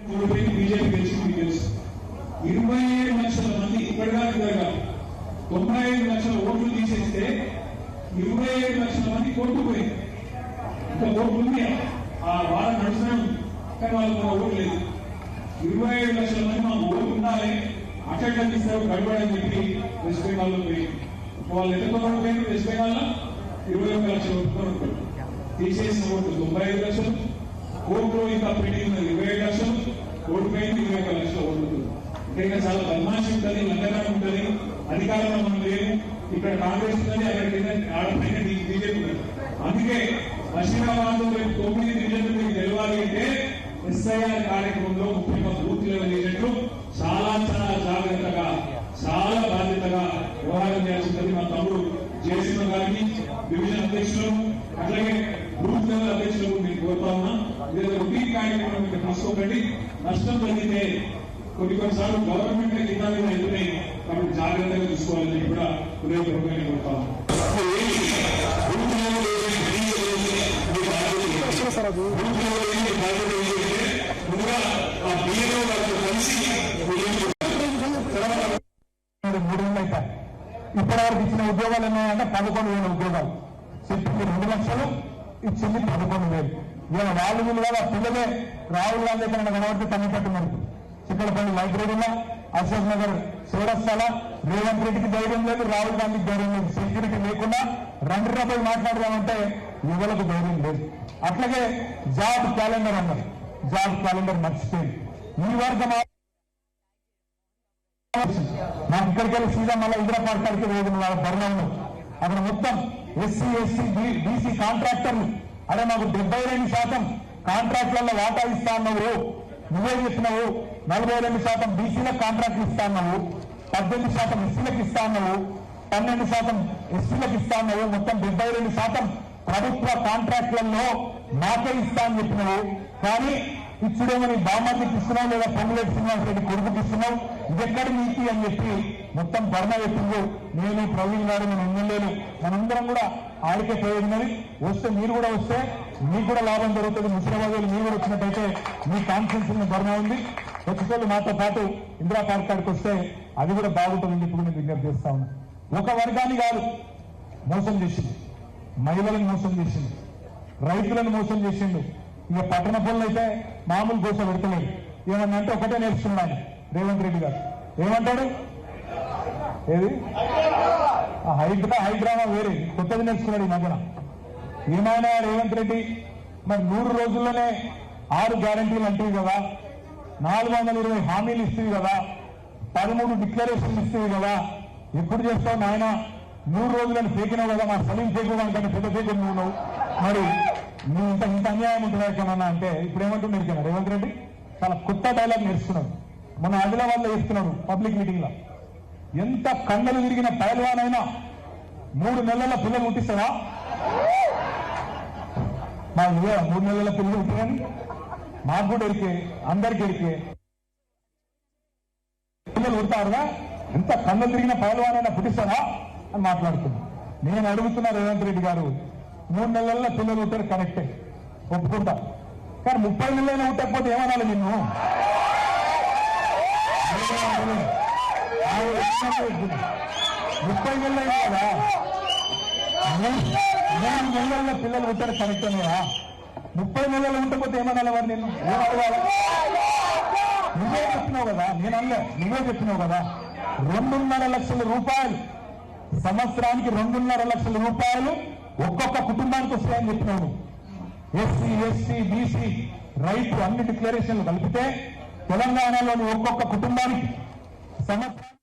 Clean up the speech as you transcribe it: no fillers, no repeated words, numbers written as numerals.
BJP గెలిచింది తెలుసు. 27 లక్షల మంది ఇప్పటిదాకా జరగాలి. 95 లక్షల ఓట్లు తీసేస్తే 27 లక్షల మంది కోల్పోయింది. ఇంకా ఓట్లు ఉంది, ఆ వారం నడుస్తున్నాం, కానీ వాళ్ళకు ఓటు లేదు. 27 లక్షల మంది మాకు ఓటు ఉండాలి, అట్లా ఇస్తారు గడబడని చెప్పి వెస్ట్ బెంగాల్లో పోయింది. వాళ్ళు ఎంత కొనుక్కోండి వెస్ట్ బెంగాల్లో 21 లక్షల ఓట్లు తీసేసిన ఓట్లు 95 లక్షలు, కోర్టులో ఇంకా పెండింగ్ 27 లక్షలు, కోర్టు పోయింది 21 లక్షల ఓట్లు. అంటే ఇంకా చాలా బద్మాషి ఉంటుంది, లంఘనం ఉంటుంది. అధికారంలో మనం లేము, ఇక్కడ కాంగ్రెస్ ఉంటుంది, అక్కడ కింద ఆడపైన బీజేపీ ఉంది. అందుకే మషీరాబాద్ 9 డివిజన్లు మీకు తెలవాలి అంటే ఎస్ఐఆర్ కార్యక్రమంలో ముఖ్యంగా బూత్ లెవెల్ ఏజెంట్లు చాలా చాలా జాగ్రత్తగా, చాలా బాధ్యతగా వ్యవహారం చేయాల్సింది. మా తమ్ముడు జయసింహ గారికి, డివిజన్ అధ్యక్షులు, అట్లాగే బూత్ లెవెల్ అధ్యక్షులు మీకు కోరుతా ఉన్నా. ఇదే రొటీన్ కార్యక్రమం మీకు తీసుకోకండి. నష్టం జరిగితే కొన్నిసార్లు గవర్నమెంట్ కింద మీద వెళ్తున్నాయి, కాబట్టి జాగ్రత్తగా చూసుకోవాలని కూడా హృదయపూర్వకంగా కోరుతా ఉన్నాం. ఇప్పటివరకు ఇచ్చిన ఉద్యోగాలు ఎన్నాయంటే 11,000 ఉద్యోగాలు. చెప్పింది 2 లక్షలు, ఇచ్చింది 11,000. ఇవాళ వాళ్ళు వీళ్ళుగా పిల్లలే రాహుల్ గాంధీ ఎక్కడ కనబడితే తల్లిపట్టున్నారు. చిక్కలపల్లి లైబ్రరీలో, అశోక్ నగర్ చౌరస్తాల రేవంత్ రెడ్డికి ధైర్యం లేదు, రాహుల్ గాంధీకి ధైర్యం లేదు. సెక్యూరిటీ లేకుండా 2 రూపాయలు మాట్లాడదామంటే యువలకు ధైర్యం లేదు. అట్లాగే జాబ్ క్యాలెండర్ అన్నారు, జాబ్ క్యాలెండర్ మర్చిపోయింది. ఈ వర్గం నాకు ఇక్కడికి వెళ్ళి సీదా మళ్ళీ ఇందిరా పార్క్ కాడికి వేదిన ధర్మంలో అక్కడ మొత్తం ఎస్సీ ఎస్సీ బీసీ కాంట్రాక్టర్లు, అదే మాకు 72% కాంట్రాక్టులలో వాటా ఇస్తా అన్నావు, నువ్వే చెప్పినావు. 42% బీసీలకు కాంట్రాక్ట్లు ఇస్తా అన్నావు, 18% ఎస్సీలకు ఇస్తా అన్నావు, 12% ఎస్సీలకు ఇస్తా అన్నావు. మొత్తం 72% ప్రభుత్వ కాంట్రాక్టులలో మాకే ఇస్తా అని చెప్పినావు. కానీ ఇచ్చుడేమో నీ బామ్మకి ఇస్తున్నావు, లేదా పొంగులేటి శ్రీనివాసరెడ్డి కొడుకుకి ఇస్తున్నావు. ఇదెక్కడి నీతి అని చెప్పి మొత్తం ధర్నా పెట్టింది. నేను ప్రవీణ్ గారు, నేను ఎమ్మెల్యేలు మనందరం కూడా ఆడికే ప్రయోజనది. వస్తే మీరు కూడా వస్తే మీకు కూడా లాభం జరుగుతుంది. ముషిరాబాద్ మీరు కూడా వచ్చినట్టయితే మీ కాన్ఫరెన్స్ ధర్నా ఉంది. వచ్చేటోళ్ళు మాతో పాటు ఇందిరా పార్క్ కాడికి వస్తే అది కూడా బాగుంటుందని చెప్పి నేను విజ్ఞప్తి చేస్తా ఉన్నా. ఒక వర్గాన్ని కాదు మోసం చేసింది, మహిళలను మోసం చేసింది, రైతులను మోసం చేసిండు. ఇక పట్టణ పనులు అయితే మామూలు గోస పెడతలేడు. ఏమన్నా అంటే ఒకటే నేర్చుకున్నాను రేవంత్ రెడ్డి గారు. ఏమంటాడు? ఏది హైడ్రామా వేరే కొత్తది నేర్చుకున్నాడు ఈ మధ్యన. ఏమైనా రేవంత్ రెడ్డి మరి 100 రోజుల్లోనే 6 గ్యారంటీలు అంటుంది కదా, 420 హామీలు ఇస్తుంది కదా, 13 డిక్లరేషన్లు ఇస్తుంది కదా, ఎప్పుడు చేస్తావు నాయన? 100 రోజులను ఫేకినావు కదా, మా సలీం ఫేకు అంటే పెద్ద ఫేకు నువ్వు. మరి నువ్వు ఇంత అన్యాయం ఉంటుందా ఎక్కడన్నా అంటే ఇప్పుడు ఏమంటున్నాడు రేవంత్ రెడ్డి? చాలా కొత్త డైలాగ్ నేర్చుకున్నాడు. మన ఆదిలాబాద్లో చేస్తున్నాడు పబ్లిక్ మీటింగ్ లో. ఎంత కండలు తిరిగిన పైల్వానైనా 3 నెలల పిల్లలు పుట్టిస్తారా? మా 3 నెలల పిల్లలు పుట్టినని మాకు కూడా ఎరికే, అందరికి ఎరికే. పిల్లలు పుడతారుగా, ఎంత కండలు తిరిగిన పైల్వానైనా పుట్టిస్తారా అని మాట్లాడుతున్నా. నేను అడుగుతున్నా రేవంత్ రెడ్డి గారు, 3 నెలల్లో పిల్లలు ఉంటారు కరెక్టే, ఒప్పుకుంటా. కానీ 30 నెలలైనా ఉండకపోతే ఏమనాలి నిన్ను? 30 నెలలైనా కదా, 3 నెలల్లో పిల్లలు ఉంటారు కరెక్టేనా? 30 నెలలు ఉండకపోతే ఏమనాలి వారు నిన్ను? ఏమడగాలి? నువ్వే చెప్పినావు కదా, నేనల్లే, నువ్వే చెప్పినావు కదా. 2.5 లక్షల రూపాయలు సంవత్సరానికి, 2.5 లక్షల రూపాయలు ఒక్కొక్క కుటుంబానికి వస్తాయని చెప్పినాడు. ఎస్సీ ఎస్టీ బీసీ రైతు అన్ని డిక్లరేషన్లు కలిపితే తెలంగాణలోని ఒక్కొక్క కుటుంబానికి సంవత్సరం